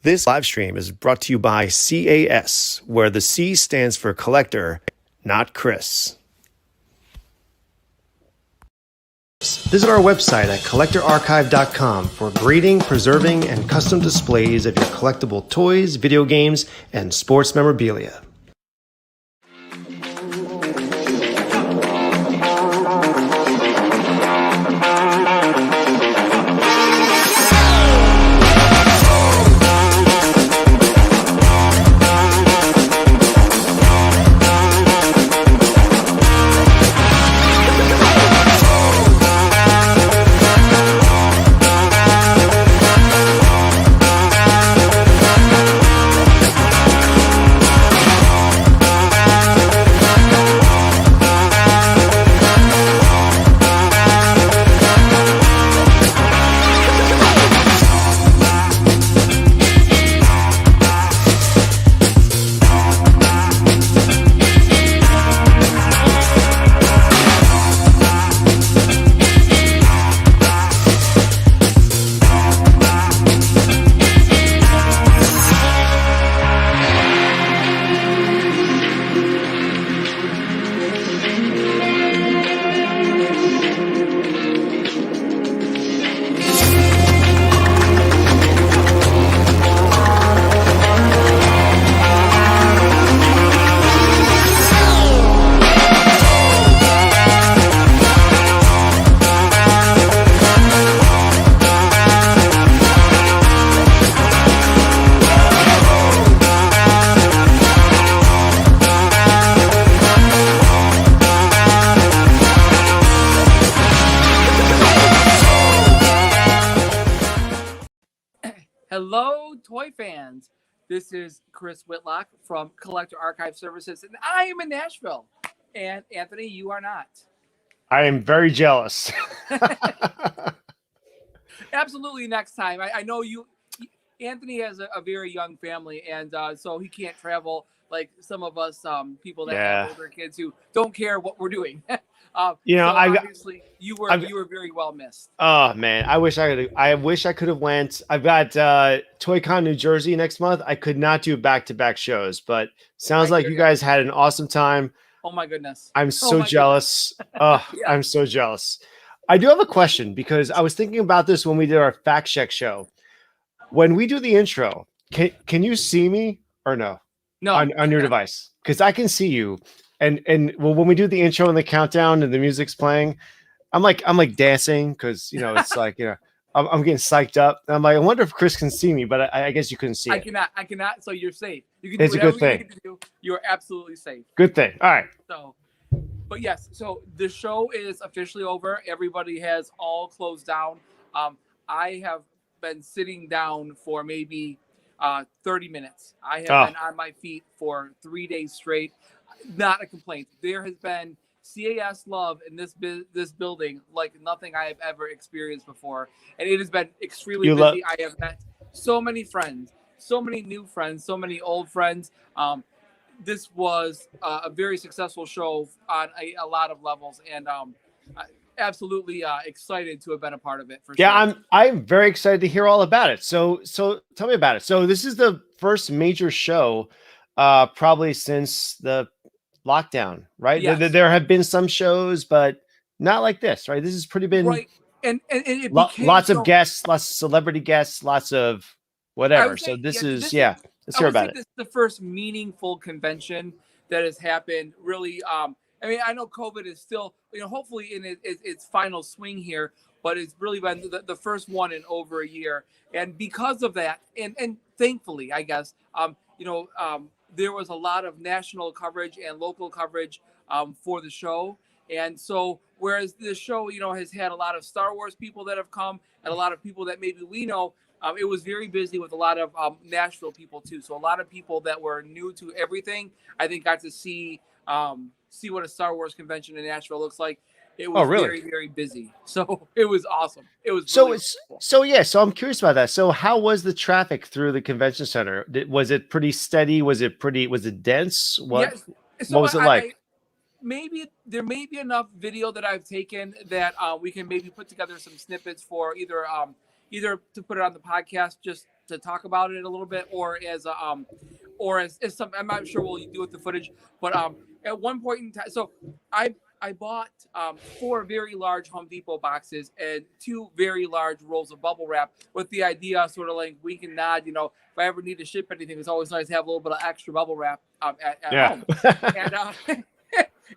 This live stream is brought to you by CAS, where the C stands for collector, not Chris. Visit our website at collectorarchive.com for grading, preserving, and custom displays of your collectible toys, video games, and sports memorabilia. Hello, toy fans. This is Chris Whitlock from Collector Archive Services, and I am in Nashville. And Anthony, you are not. I am very jealous. Absolutely, next time. I know you. Anthony has a very young family, and so he can't travel like some of us people that have older kids who don't care what we're doing. Obviously you were very well missed. Oh man, I wish I could have went. I've got ToyCon New Jersey next month. I could not do back-to-back shows, but sounds like you guys had an awesome time. Oh my goodness. I'm so jealous. Oh, yeah. I'm so jealous. I do have a question because I was thinking about this when we did our fact check show. When we do the intro, can you see me or no? No. On your device? Because I can see you. And well, when we do the intro and the countdown and the music's playing, I'm like dancing because it's like I'm getting psyched up. And I'm like, I wonder if Chris can see me, but I guess you couldn't see it. I cannot. So you're safe. You can do whatever a good thing. You need to do. You're absolutely safe. Good thing. All right. So, but yes. So the show is officially over. Everybody has all closed down. I have been sitting down for maybe 30 minutes. I have been on my feet for 3 days straight. Not a complaint. There has been CAS love in this building like nothing I have ever experienced before, and it has been extremely busy. I have met so many friends, so many new friends, so many old friends. This was a very successful show on a lot of levels, and absolutely excited to have been a part of it. For sure. I'm very excited to hear all about it. So tell me about it. So this is the first major show probably since the lockdown, right? Yes. There have been some shows, but not like this, right? This has pretty been right, and it lots of guests, lots of celebrity guests, lots of whatever. So let's hear about it. This is the first meaningful convention that has happened. Really, I mean, I know COVID is still, hopefully in its final swing here, but it's really been the first one in over a year, and because of that, and thankfully, I guess, there was a lot of national coverage and local coverage for the show. And so, whereas this show, has had a lot of Star Wars people that have come and a lot of people that maybe we know, it was very busy with a lot of Nashville people too. So a lot of people that were new to everything, I think, got to see what a Star Wars convention in Nashville looks like. It was very, very busy. So it was awesome. It was really cool. So I'm curious about that. So how was the traffic through the convention center? Was it pretty steady? Was it dense? What was it like? There may be enough video that I've taken that we can maybe put together some snippets for either either to put it on the podcast just to talk about it a little bit, or as a or as some. I'm not sure what you do with the footage, but at one point in time, so I bought 4 very large Home Depot boxes and 2 very large rolls of bubble wrap with the idea, sort of like wink and nod. If I ever need to ship anything, it's always nice to have a little bit of extra bubble wrap at home. And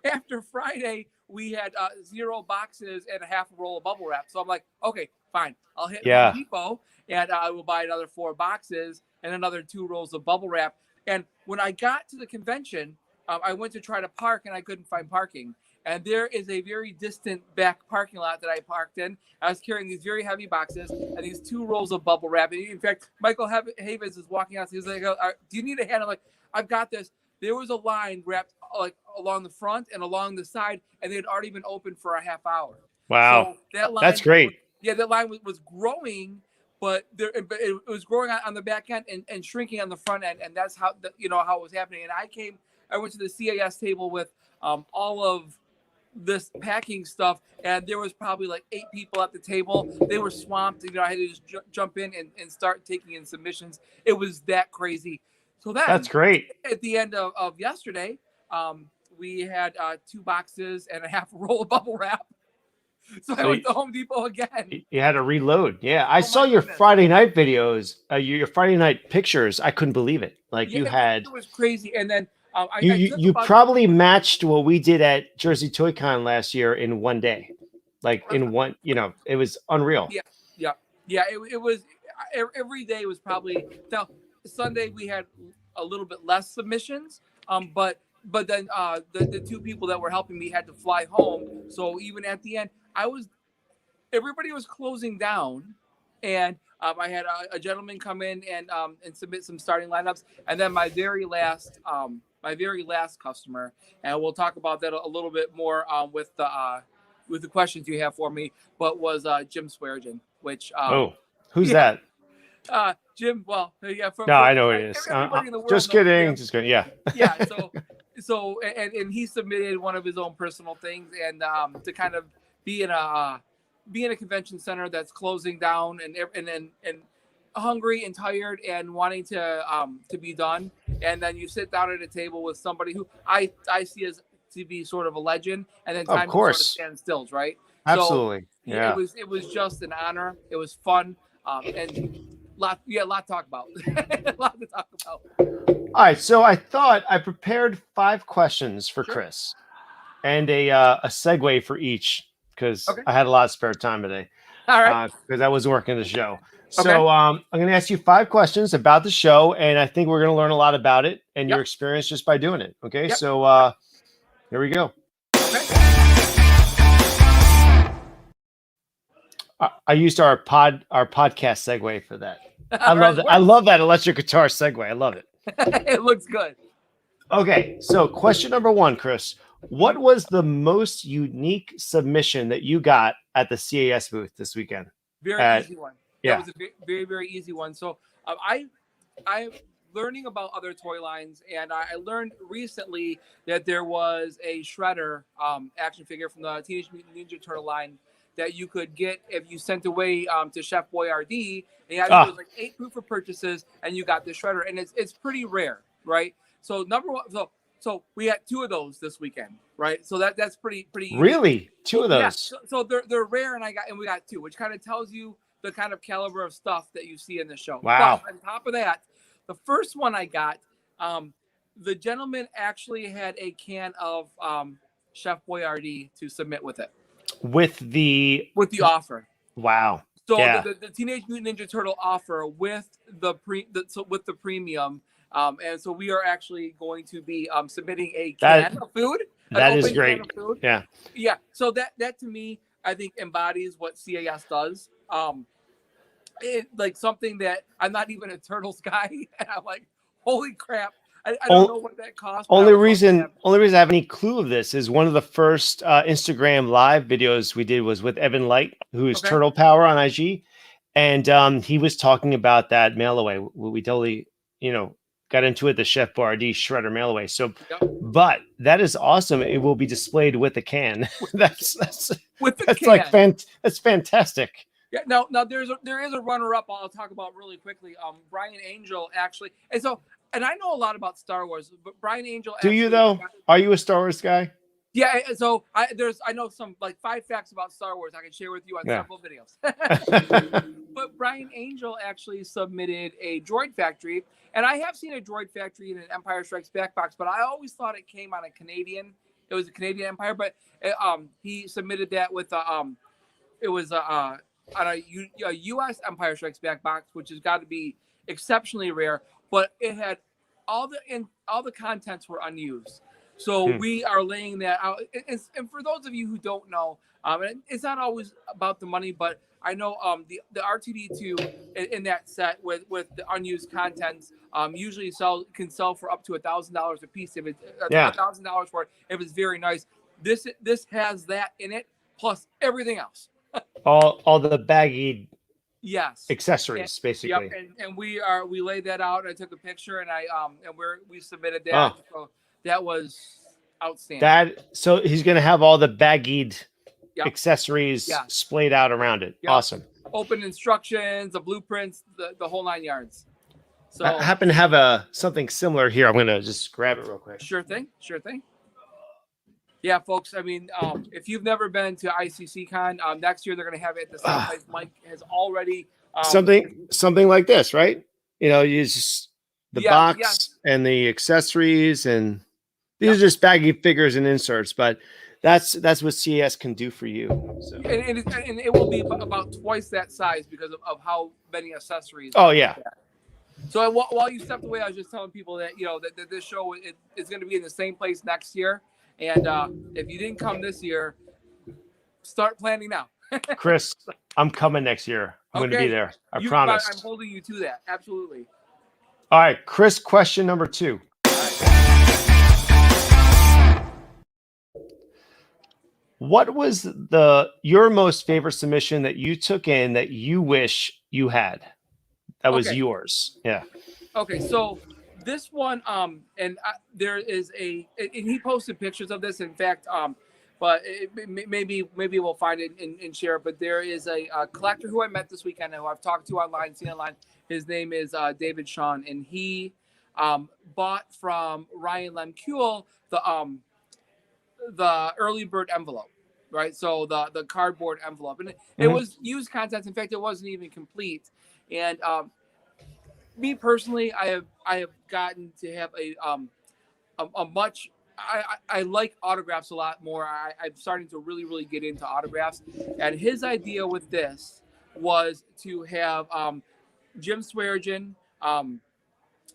after Friday, we had 0 boxes and a half a roll of bubble wrap. So I'm like, okay, fine. I'll hit Home Depot and I will buy another 4 boxes and another 2 rolls of bubble wrap. And when I got to the convention, I went to try to park and I couldn't find parking. And there is a very distant back parking lot that I parked in. I was carrying these very heavy boxes and these 2 rolls of bubble wrap. And in fact, Michael Havens is walking out. He's like, do you need a hand? I'm like, I've got this. There was a line wrapped like along the front and along the side, and they had already been open for a half hour. Wow. So that line, that's great. That line was growing, but it was growing on the back end and shrinking on the front end. And that's how, how it was happening. And I went to the CAS table with all of this packing stuff, and there was probably like 8 people at the table. They were swamped. I had to just jump in and start taking in submissions. It was that crazy. So that's great. At the end of yesterday, we had 2 boxes and a half a roll of bubble wrap. So I went to Home Depot again. You had to reload. Yeah, I saw your Friday night videos, your Friday night pictures. I couldn't believe it. Like you had. It was crazy. And then you probably matched what we did at Jersey Toy Con last year in one day. Like in one, it was unreal. Yeah. It was every day was probably now. Sunday we had a little bit less submissions, but then the 2 people that were helping me had to fly home. So even at the end, everybody was closing down, and I had a gentleman come in and submit some starting lineups, and then my very last customer, and we'll talk about that a little bit more with the questions you have for me, but was Jim Sweargen, which who's that? Jim, well, yeah. I know it is. Just kidding. Just kidding. Yeah. Yeah. So, and he submitted one of his own personal things, and to kind of be in a convention center that's closing down, and hungry and tired and wanting to be done, and then you sit down at a table with somebody who I see as to be sort of a legend, and then time sort of stand stills, right? Absolutely. So, yeah. It was just an honor. It was fun, and. A lot to talk about. A lot to talk about. All right, so I thought I prepared 5 questions for Chris, and a segue for each because I had a lot of spare time today. All right, because I was working the show. So I'm going to ask you 5 questions about the show, and I think we're going to learn a lot about it and your experience just by doing it. Okay, so here we go. I used our podcast segue for that. I love that. I love that electric guitar segue. I love it. It looks good. Okay, so question number 1, Chris. What was the most unique submission that you got at the CAS booth this weekend? Very easy one. Yeah, it was a very, very easy one. So I'm learning about other toy lines, and I learned recently that there was a Shredder action figure from the Teenage Mutant Ninja Turtle line that you could get if you sent away to Chef Boyardee. And it was like 8 proof of purchases, and you got the Shredder, and it's pretty rare, right? So number 1, so we had 2 of those this weekend, right? So that's pretty really 2 of those. Yeah, so they're rare, and we got 2, which kind of tells you the kind of caliber of stuff that you see in the show. Wow. But on top of that, the first one I got, the gentleman actually had a can of Chef Boyardee to submit with it. With the offer. Wow. So the Teenage Mutant Ninja Turtle offer with the premium, and so we are actually going to be submitting a can of food. That is great. Yeah. Yeah. So that to me, I think embodies what CAS does. Like something that I'm not even a Turtles guy, and I'm like, holy crap. I don't know what that costs. Only reason I have any clue of this is one of the first Instagram live videos we did was with Evan Light, who is Turtle Power on IG, and he was talking about that mail away. We totally, got into it, the Chef Boyardee Shredder mail away. So, but that is awesome. It will be displayed with a can. That's with the that's can. like that's fantastic. Yeah, now there is a runner up I'll talk about really quickly. Brian Angel actually, and I know a lot about Star Wars, but Brian Angel Do actually, you though? Are you a Star Wars guy? yeah. So I know some like 5 facts about Star Wars I can share with you on several videos. But Brian Angel actually submitted a droid factory, and I have seen a droid factory in an Empire Strikes Back box, but I always thought it came on a Canadian. It was a Canadian Empire, but he submitted that with it was on a U.S. Empire Strikes Back box, which has got to be exceptionally rare. But it had all the contents were unused, so we are laying that out. And for those of you who don't know, it's not always about the money, but I know the R2D2 in that set with the unused contents usually can sell for up to $1,000 a piece if it's $1,000 for it if it's very nice. This has that in it plus everything else. all the baggy Yes. accessories, basically. Yep. And we laid that out. I took a picture and we submitted that. So that was outstanding. So he's gonna have all the baggied accessories splayed out around it. Yep. Awesome. Open instructions, the blueprints, the whole 9 yards. So I happen to have something similar here. I'm gonna just grab it real quick. Sure thing. Yeah, folks. I mean, if you've never been to ICCCon, next year they're going to have it at the same place. Mike has already something like this, right? You know, you just the box and the accessories, and these are just baggy figures and inserts. But that's what CAS can do for you. So. And it will be about twice that size because of how many accessories. Oh yeah. So while you stepped away, I was just telling people that that this show is going to be in the same place next year. And if you didn't come this year, start planning now. Chris, I'm coming next year. I'm going to be there. I promise. I'm holding you to that. Absolutely. All right, Chris, question number 2. What was your most favorite submission that you took in that you wish you had? That was yours. Yeah. Okay, so this one, there is and he posted pictures of this. In fact, but maybe we'll find it and share it. But there is a collector who I met this weekend, who I've talked to online, seen online. His name is David Sean, and he bought from Ryan Lemkuhl the early bird envelope, right? So the cardboard envelope, and it was used contents. In fact, it wasn't even complete, and me personally, I have gotten to have a much. I like autographs a lot more. I'm starting to really get into autographs. And his idea with this was to have Jim Swearengin,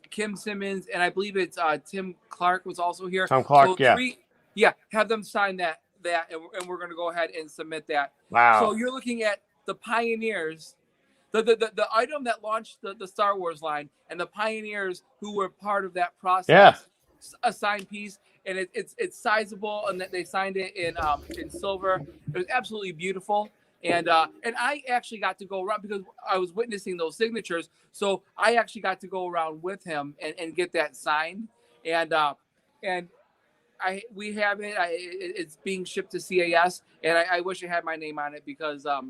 Kim Simmons, and I believe it's Tim Clark was also here. Tom Clark, so have them sign that, and we're going to go ahead and submit that. Wow. So you're looking at the pioneers. The item that launched the Star Wars line and the pioneers who were part of that process, a signed piece, and it's sizable, and that they signed it in silver. It was absolutely beautiful, and I actually got to go around because I was witnessing those signatures, so I actually got to go around with him and get that signed, and we have it. It's being shipped to CAS, and I wish it had my name on it because I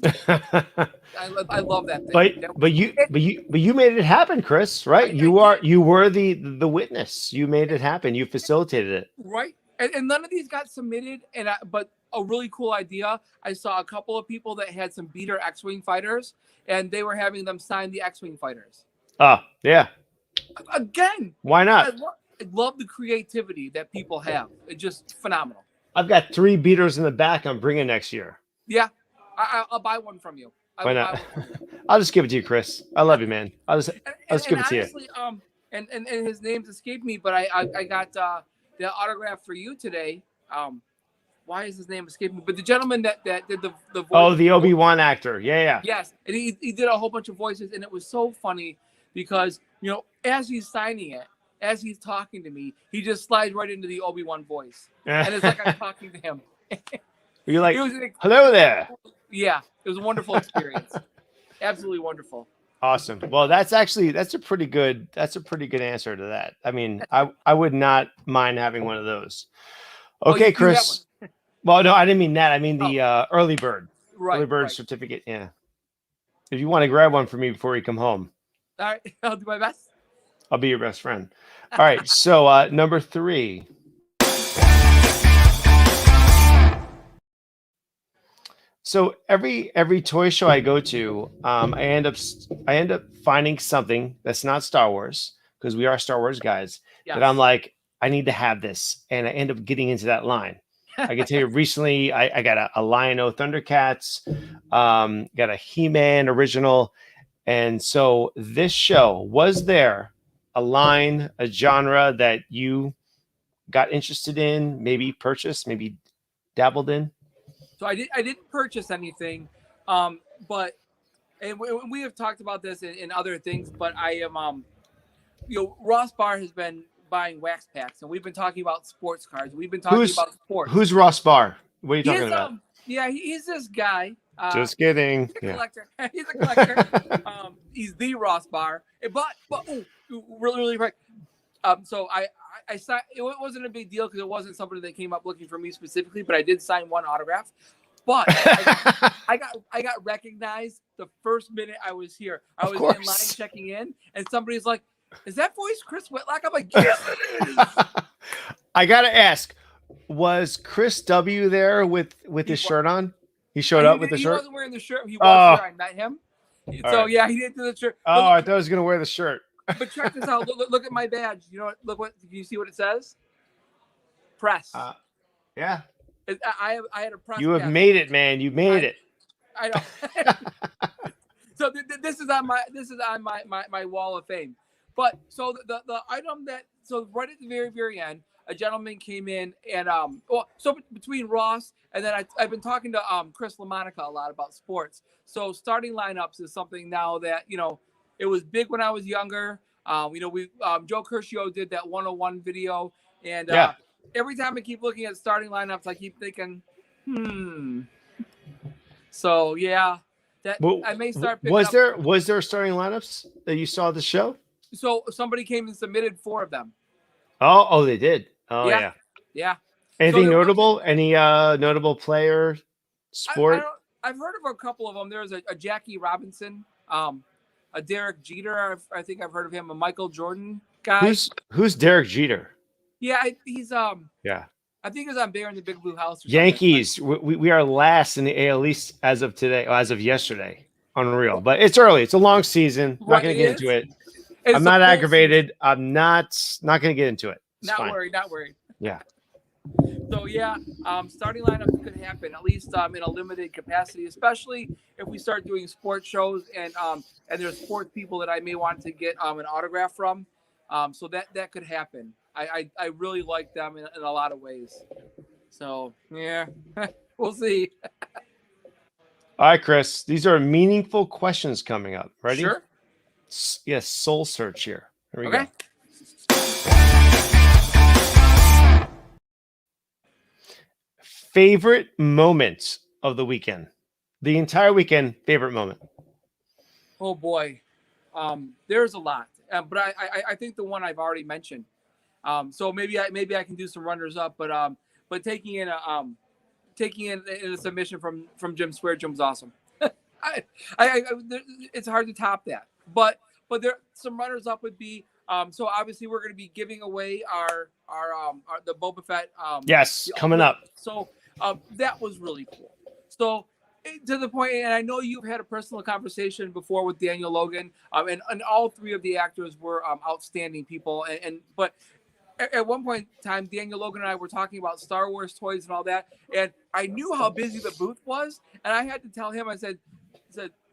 love that thing. But you made it happen, Chris. Right? You were the witness. You made it happen. You facilitated it. Right. And none of these got submitted. But a really cool idea. I saw a couple of people that had some beater X-wing fighters, and they were having them sign the X-wing fighters. Oh yeah. Again. Why not? I love the creativity that people have. It's just phenomenal. I've got 3 beaters in the back I'm bringing next year. Yeah. I'll buy one from you. Why not? I'll just give it to you, Chris. I love you, man. I'll just give it to you. And his name's escaped me, but I got the autograph for you today. Why is his name escaping me? But the gentleman that did the voice. Oh, the Obi-Wan actor. Yeah. Yes. And he did a whole bunch of voices, and it was so funny because, as he's signing it, as he's talking to me, he just slides right into the Obi-Wan voice. And it's like I'm talking to him. You're like, hello there. Yeah, it was a wonderful experience. Absolutely wonderful. Awesome. Well, that's a pretty good answer to that. I mean, I would not mind having one of those. Okay, Chris. Well, no, I didn't mean that. I mean the early bird. Early bird certificate. Yeah. If you want to grab one for me before you come home, All right, I'll do my best. I'll be your best friend. All right. So number 3. So every toy show I go to, I end up finding something that's not Star Wars, because we are Star Wars guys. Yes. That I'm like, I need to have this, and I end up getting into that line. I can tell you recently, I got a Lion-O Thundercats, got a He-Man original, and so this show, was there a line, a genre that you got interested in, maybe purchased, maybe dabbled in? So I didn't purchase anything, but and we have talked about this in other things. But I am Ross Barr has been buying wax packs, and we've been talking about sports cards. We've been talking about sports. Who's Ross Barr? What are you talking about? Yeah, he's this guy. Just kidding. He's a collector. He's a collector. He's the Ross Barr. But really quick. So I signed. It wasn't a big deal because it wasn't somebody that came up looking for me specifically, but I did sign one autograph. But I got recognized the first minute I was here. I was in line checking in, and somebody's like, "Is that voice Chris Whitlock?" I'm like, "Yes, it is." I gotta ask, was Chris W there with his shirt on? He showed up with the shirt. He wasn't wearing the shirt. He was here. I met him. So yeah, he didn't do the shirt. Oh, I thought he was gonna wear the shirt. But check this out. Look at my badge. You know what? Look what. Can you see what it says? Press. Yeah. I had a press. You have made it, man. You made it. I know. So this is on my wall of fame. But so the item so right at the very end, a gentleman came in and so between Ross and then I've been talking to Chris LaMonica a lot about sports. So starting lineups is something now that it was big when I was younger. We Joe Curcio did that 101 video, and every time I keep looking at starting lineups, I keep thinking, So yeah, I may start. Was there starting lineups that you saw at the show? So somebody came and submitted 4 of them. Oh, they did. Oh yeah. Anything notable? Any notable player, sport? I've heard of a couple of them. There's a Jackie Robinson, a Derek Jeter. I think I've heard of him. A Michael Jordan guy. Who's Derek Jeter? Yeah, he's yeah. I think he was on Bear in the Big Blue House. Or Yankees. We are last in the AL East as of today, as of yesterday. Unreal, but it's early. It's a long season. Not going to get into it. I'm not aggravated. Season. I'm not going to get into it. It's not fine. Not worried. Yeah. So yeah, starting lineups could happen at least in a limited capacity, especially if we start doing sports shows and there's sports people that I may want to get an autograph from. So that could happen. I really like them in a lot of ways. So yeah, we'll see. All right, Chris. These are meaningful questions coming up. Ready? Sure. Yes, soul search here. Here we go. Favorite moment of the weekend? The entire weekend, favorite moment? Oh boy, there's a lot, but I think the one I've already mentioned. So maybe I can do some runners up, but taking in a submission from Jim Swear. Jim was awesome. It's hard to top that, but there some runners up would be. So obviously we're going to be giving away our the Boba Fett. Yes, coming up. So that was really cool. So to the point, and I know you've had a personal conversation before with Daniel Logan, and all 3 of the actors were outstanding people, but at one point in time, Daniel Logan and I were talking about Star Wars toys and all that, and I knew how busy the booth was, and I had to tell him, I said,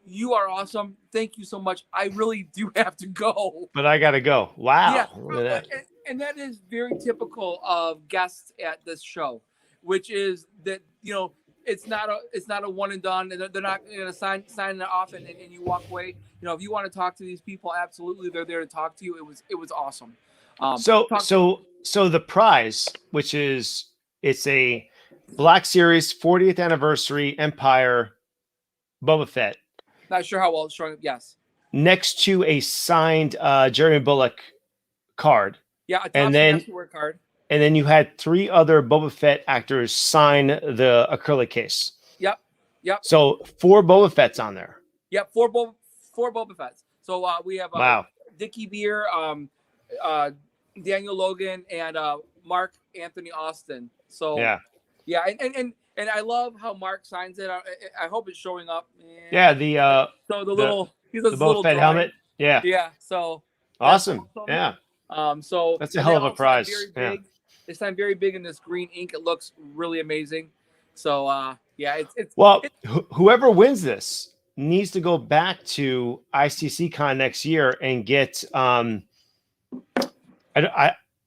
"You are awesome. Thank you so much. I really do have to go." But I got to go. Wow. Yeah. Look at that. And that is very typical of guests at this show, which is that, it's not a one and done, and they're not going to sign it off and you walk away. If you want to talk to these people, absolutely, they're there to talk to you. It was awesome. So the prize, which is, it's a Black Series 40th anniversary Empire Boba Fett. Not sure how well it's showing up. Yes. Next to a signed Jeremy Bullock card. Yeah, a Top card. And then you had 3 other Boba Fett actors sign the acrylic case. Yep. So 4 Boba Fetts on there. Yep, four Boba Fett's. So we have Wow. Dickie Beer, Daniel Logan, and Mark Anthony Austin. So Yeah. yeah, and I love how Mark signs it. I hope it's showing up. Yeah. The So the the little he does the this Boba little Fett drawing. helmet. Yeah. Yeah, so that's Awesome. awesome. Yeah. So That's a and hell they of a all sign prize. very Yeah. big. They sign very big in this green ink. It looks really amazing. So yeah, Well, whoever wins this needs to go back to ICCCon next year and get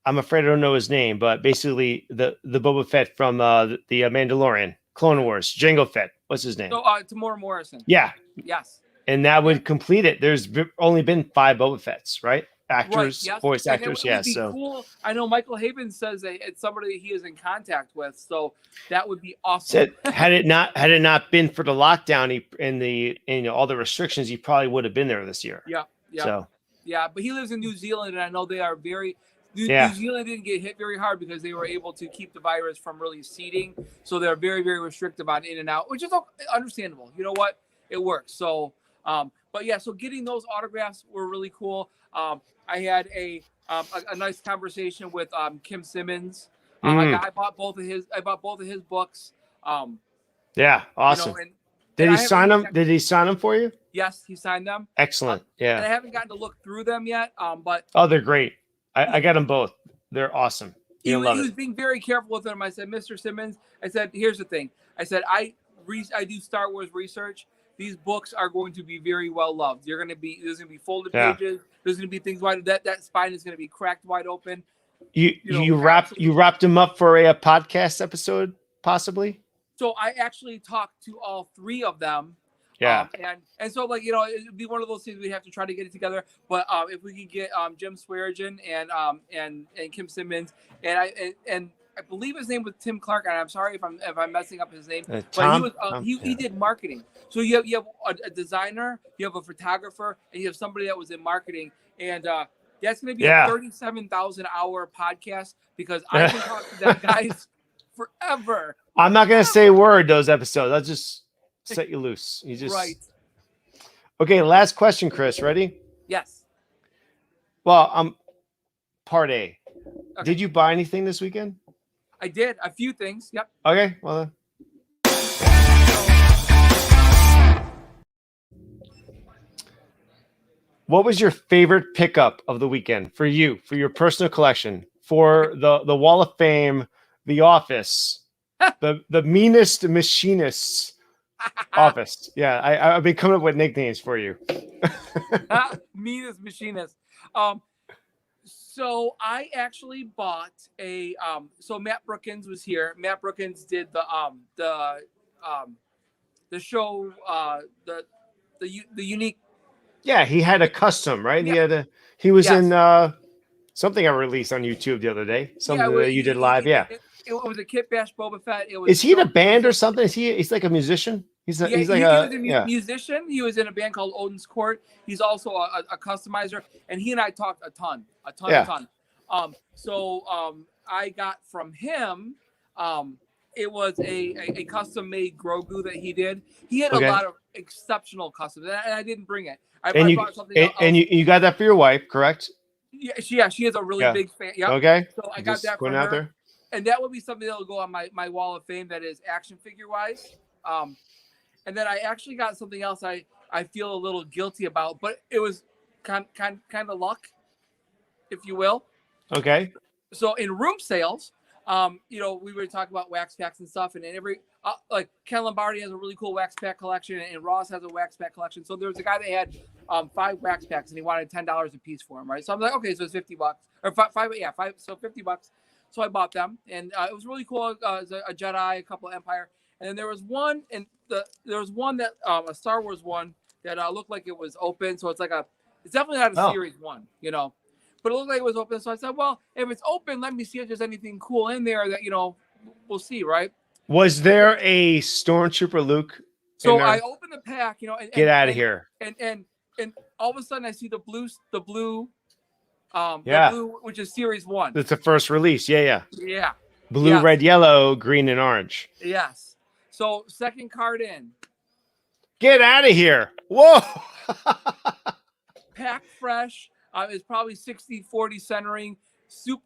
I'm afraid I don't know his name, but basically the Boba Fett from the Mandalorian, Clone Wars, Jango Fett. What's his name? so Tamora Morrison. Yeah, Yes. and that would complete it. There's only been 5 Boba Fetts, right? Actors, Right. Yes. voice And actors. it Yeah. would be So cool. I know Michael Haven says that it's somebody he is in contact with, so that would be awesome. said had it not been for the lockdown and all the restrictions, he probably would have been there this year. Yeah. Yeah. So Yeah, but he lives in New Zealand, and I know they are very. New Zealand didn't get hit very hard because they were able to keep the virus from really seeding, so they're very, very restrictive on in and out, which is understandable. You know what? It works. So, but yeah, so getting those autographs were really cool. I had a nice conversation with Kim Simmons. I bought both of his books. Yeah, awesome. You know, Did he sign them? Did he sign them for you? Yes, he signed them. Excellent. Yeah. And I haven't gotten to look through them yet. But they're great. I got them both. They're awesome. He was being very careful with them. I said, Mr. Simmons, I said, here's the thing. I said, I do Star Wars research. These books are going to be very well loved. There's going to be folded pages. There's going to be things wide. That spine is going to be cracked wide open. You wrapped them up for a podcast episode, possibly. So I actually talked to all 3 of them. Yeah. And so it'd be one of those things we'd have to try to get it together. But if we can get Jim Swearigan and Kim Simmons and I believe his name was Tim Clark, and I'm sorry if I'm messing up his name. Tom, but he did marketing. So you have a designer, you have a photographer, and you have somebody that was in marketing. And that's going to be a 37,000 hour podcast because I can talk to them guys forever. I'm not going to say a word those episodes. I'll just set you loose. You just right. Okay, last question, Chris. Ready? Yes. Well, part A. Okay. Did you buy anything this weekend? I did a few things. Yep. Okay. Well. What was your favorite pickup of the weekend for you, for your personal collection, for the Wall of Fame, The Office, the meanest machinists office? Yeah, I've been coming up with nicknames for you. Meanest machinist. So I actually bought a so Matt Brookins was here. Matt Brookins did the show the unique. Yeah, he had a custom, right? Yeah. He was in something I released on YouTube the other day. Something that you did live. It was a Kit Bash Boba Fett. Is he in a band or something? He's like a musician? He's like a musician. He was in a band called Odin's Court. He's also a customizer, and he and I talked a ton. So I got from him. It was a custom made Grogu that he did. He had a lot of exceptional customs, and I didn't bring it. I brought something else. And you got that for your wife, correct? Yeah, she is a really big fan. Yeah. Okay. So I got that for her. Out there. And that would be something that will go on my wall of fame that is action figure wise. And then I actually got something else I feel a little guilty about, but it was kind of luck, if you will. Okay. So in room sales, we were talking about wax packs and stuff, and every like Ken Lombardi has a really cool wax pack collection, and Ross has a wax pack collection. So there was a guy that had 5 wax packs, and he wanted $10 a piece for them, right? So I'm like, okay, so it's $50 or five, so $50. So I bought them, and it was really cool. It was a Jedi, a couple of Empire, and then there was one, that a Star Wars one that looked like it was open. So it's definitely not a series one, but it looked like it was open. So I said, well, if it's open, let me see if there's anything cool in there that we'll see, right? Was there a Stormtrooper Luke? So I opened the pack, and get out of here, and all of a sudden I see the blue, which is series 1. It's the first release. Yeah. Blue, red, yellow, green, and orange. Yes. So second card in. Get out of here. Whoa. Packed fresh. It's probably 60-40 centering.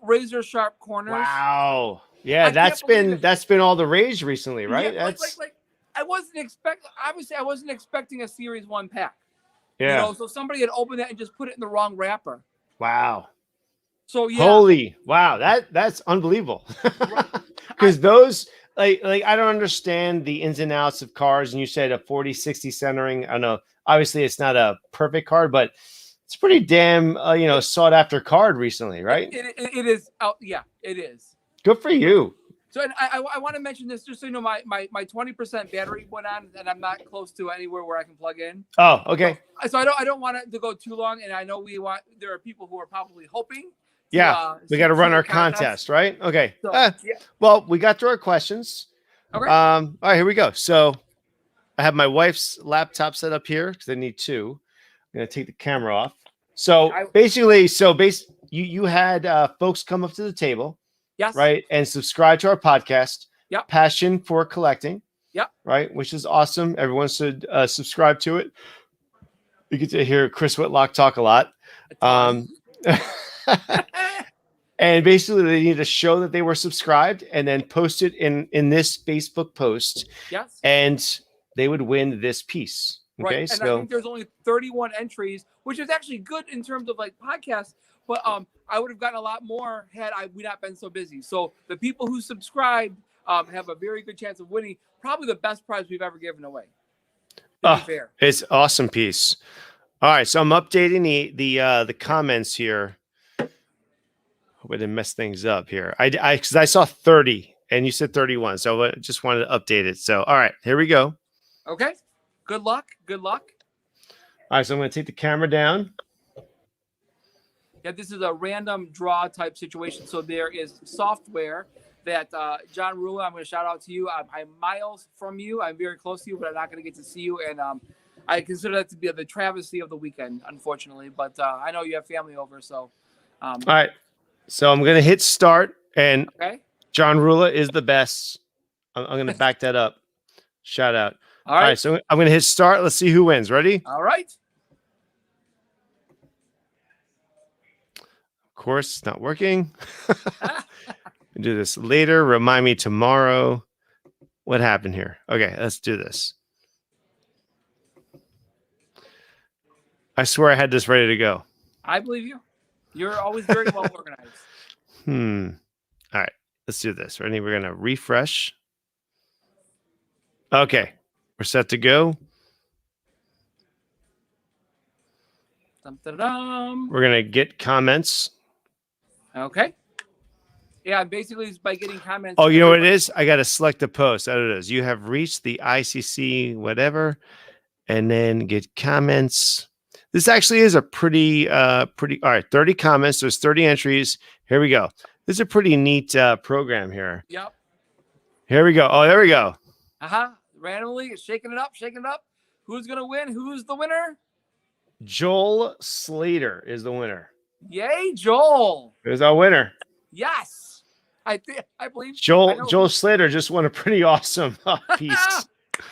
Razor sharp corners. Wow. Yeah, I can't believe it. that's been all the rage recently, right? Yeah, That's like I wasn't expecting a Series 1 pack. yeah. So somebody had opened that and just put it in the wrong wrapper. Wow. So yeah. Holy wow, that's unbelievable. Because those like I don't understand the ins and outs of cars. And you said a 40-60 centering. I know obviously it's not a perfect card, but it's pretty damn sought after card recently, right? It is out. Yeah, it is. Good for you. So and I want to mention this just so you know, my 20% battery went on, and I'm not close to anywhere where I can plug in. Oh, okay. So I don't want it to go too long, and I know there are people who are probably hoping. We got to run our contest, right? Okay. So, well, we got through our questions. Okay. All right, here we go. So I have my wife's laptop set up here because I need two. I'm gonna take the camera off. So you had folks come up to the table. Yes. Right. And subscribe to our podcast. Yep. Passion for collecting. Yep. Right. Which is awesome. Everyone should subscribe to it. You get to hear Chris Whitlock talk a lot. And basically they need to show that they were subscribed and then post it in this Facebook post. Yes. And they would win this piece. Okay. Right. And I think there's only 31 entries, which is actually good in terms of like podcasts. But I would have gotten a lot more had we not been so busy. So the people who subscribed have a very good chance of winning probably the best prize we've ever given away. To be fair. It's an awesome piece. All right, so I'm updating the comments here. Hope I didn't mess things up here. Because I saw 30 and you said 31, so I just wanted to update it. So all right, here we go. Okay. Good luck. Good luck. All right, so I'm going to take the camera down. Yeah, this is a random draw type situation. So there is software that John Rula, I'm going to shout out to you. I'm miles from you. I'm very close to you, but I'm not going to get to see you. And I consider that to be the travesty of the weekend, unfortunately. But I know you have family over, so. All right, so I'm going to hit start, and John Rula is the best. I'm going to back that up. Shout out. All right, so I'm going to hit start. Let's see who wins. Ready? All right. Of course, it's not working. Do this later. Remind me tomorrow. What happened here? Okay, let's do this. I swear I had this ready to go. I believe you. You're always very well organized. All right, let's do this. Ready? We're going to refresh. Okay, we're set to go. Dum-da-dum. We're going to get comments. Okay. Yeah, basically it's by getting comments. Oh, you know what it is? I got to select the post. That it is. You have reached the ICC whatever, and then get comments. This actually is a pretty. All right, 30 comments. There's 30 entries. Here we go. This is a pretty neat program here. Yep. Here we go. Oh, there we go. Randomly shaking it up, shaking it up. Who's gonna win? Who's the winner? Joel Slater is the winner. Yay, Joel! Who's our winner? Yes, I believe Joel Slater just won a pretty awesome piece.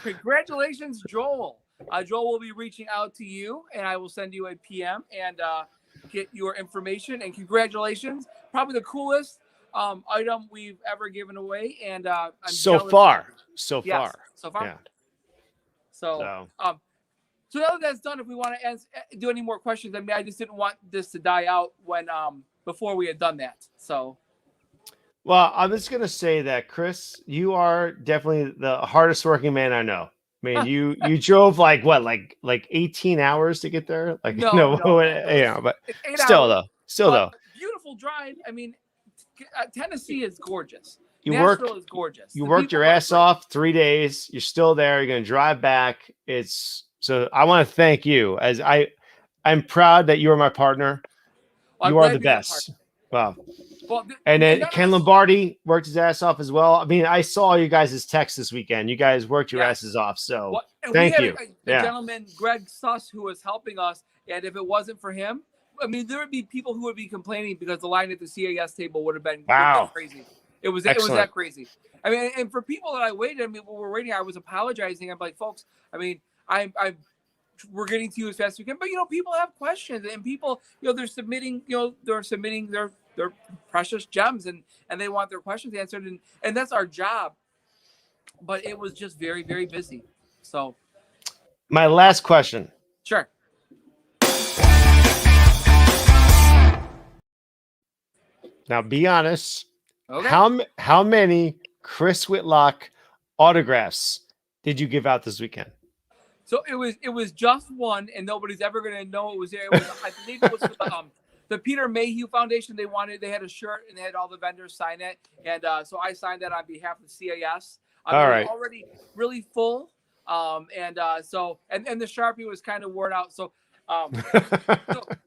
Congratulations, Joel. Joel will be reaching out to you, and I will send you a PM and get your information. And congratulations, probably the coolest item we've ever given away. And I'm so far. Yeah. So now that that's done, if we want to do any more questions, I mean, I just didn't want this to die out when before we had done that. So, well, I'm just gonna say that, Chris, you are definitely the hardest working man I know. I mean, you drove like 18 hours to get there. Like no, but still though, beautiful drive. I mean, Tennessee is gorgeous. Nashville is gorgeous. You worked your ass off 3 days. You're still there. You're gonna drive back. So I want to thank you, as I'm proud that you are my partner. Well, you are the best. Wow. Well, and then Ken Lombardi worked his ass off as well. I mean, I saw you guys' text this weekend. You guys worked your asses off. So thank you. A gentleman, Greg Suss, who was helping us. And if it wasn't for him, I mean, there would be people who would be complaining because the line at the CAS table would have been crazy. It was that crazy. I mean, and for people that I waited, I mean, when we're waiting, I was apologizing. I'm like, folks, I mean, we're getting to you as fast as we can. But people have questions, and people, they're submitting their precious gems, and they want their questions answered, and that's our job. But it was just very, very busy. So My last question. sure. Now, be honest. Okay. How many Chris Whitlock autographs did you give out this weekend? So it was just one, and nobody's ever going to know it was there. It was, I believe it was the Peter Mayhew Foundation. They had a shirt, and they had all the vendors sign it, and so I signed that on behalf of CAS. All right. Already really full, and the Sharpie was kind of worn out. So, so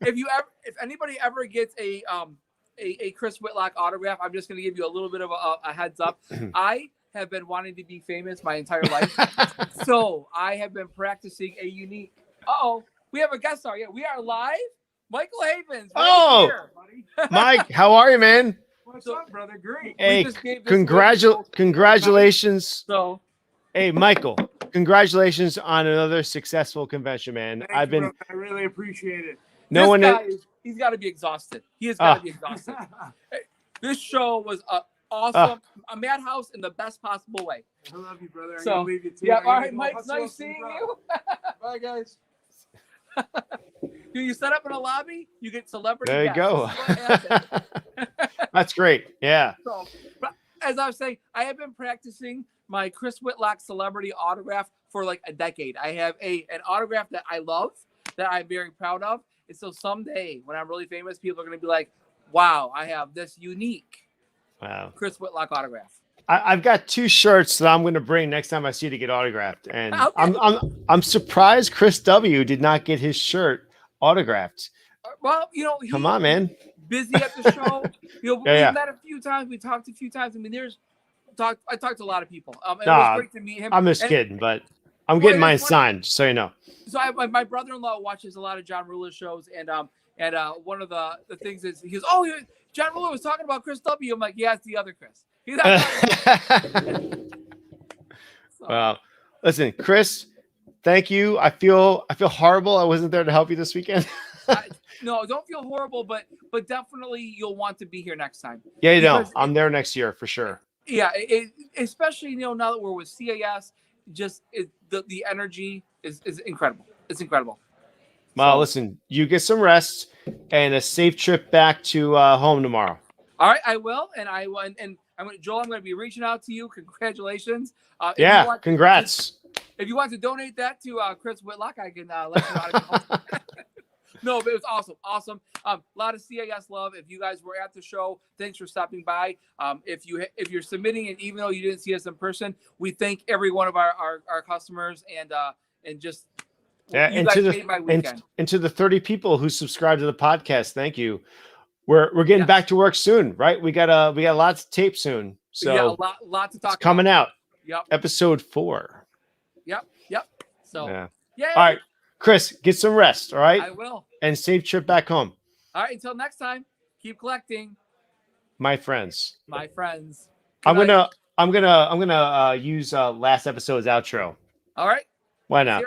if anybody ever gets a Chris Whitlock autograph, I'm just going to give you a little bit of a heads up. I have been wanting to be famous my entire life. So I have been practicing a unique. We have a guest star. Yeah, we are live. Michael Havens. Here, buddy. Mike, how are you, man? What's up, brother? Great. Hey, congratulations. So, hey, Michael, congratulations on another successful convention, man. Thank you, brother. I really appreciate it. He's got to be exhausted. He has got to be exhausted. Hey, this show was awesome, a madhouse in the best possible way. I love you, brother. I'm so, gonna leave you too. Yeah, all right, Mike. Nice seeing you. Bye, guys. Do you set up in a lobby? You get celebrity. There you go. That's great. Yeah. So, but as I was saying, I have been practicing my Chris Whitlock celebrity autograph for like a decade. I have an autograph that I love, that I'm very proud of. And so someday when I'm really famous, people are going to be like, wow, I have this unique Chris Whitlock autograph. I've got 2 shirts that I'm going to bring next time I see you to get autographed. And okay. I'm surprised Chris W. did not get his shirt autographed. Well, come on, man. Busy at the show. We met a few times. We talked a few times. I mean, I talked to a lot of people. It was great to meet him. I'm just kidding, but I'm getting mine signed, so you know. So my brother-in-law watches a lot of John Ruler shows, and one of the things is he goes, John Ruler was talking about Chris W. I'm like, yeah, it's the other Chris. He's not Well, listen, Chris, thank you. I feel horrible. I wasn't there to help you this weekend. No, don't feel horrible, but definitely you'll want to be here next time. Yeah, I'm there next year for sure. Yeah, especially now that we're with CAS, the energy is incredible. It's incredible. Well, listen, you get some rest and a safe trip back to home tomorrow. All right, I will, and Joel, I'm going to be reaching out to you. Congratulations. Congrats. If you want to donate that to Chris Whitlock, I can let you know. No, but it was awesome. Awesome. A lot of CAS love. If you guys were at the show, thanks for stopping by. If you're submitting, and even though you didn't see us in person, we thank every one of our customers and just and to the 30 people who subscribe to the podcast. Thank you. We're getting back to work soon, right? We got lots of tape soon. So yeah, a lot to talk about. Coming out. Yep. Episode 4. Yep. So yeah. All right, Chris, get some rest. All right. I will. And safe trip back home. All right. Until next time, keep collecting. My friends. Good I'm night. gonna use last episode's outro. All right. Why not?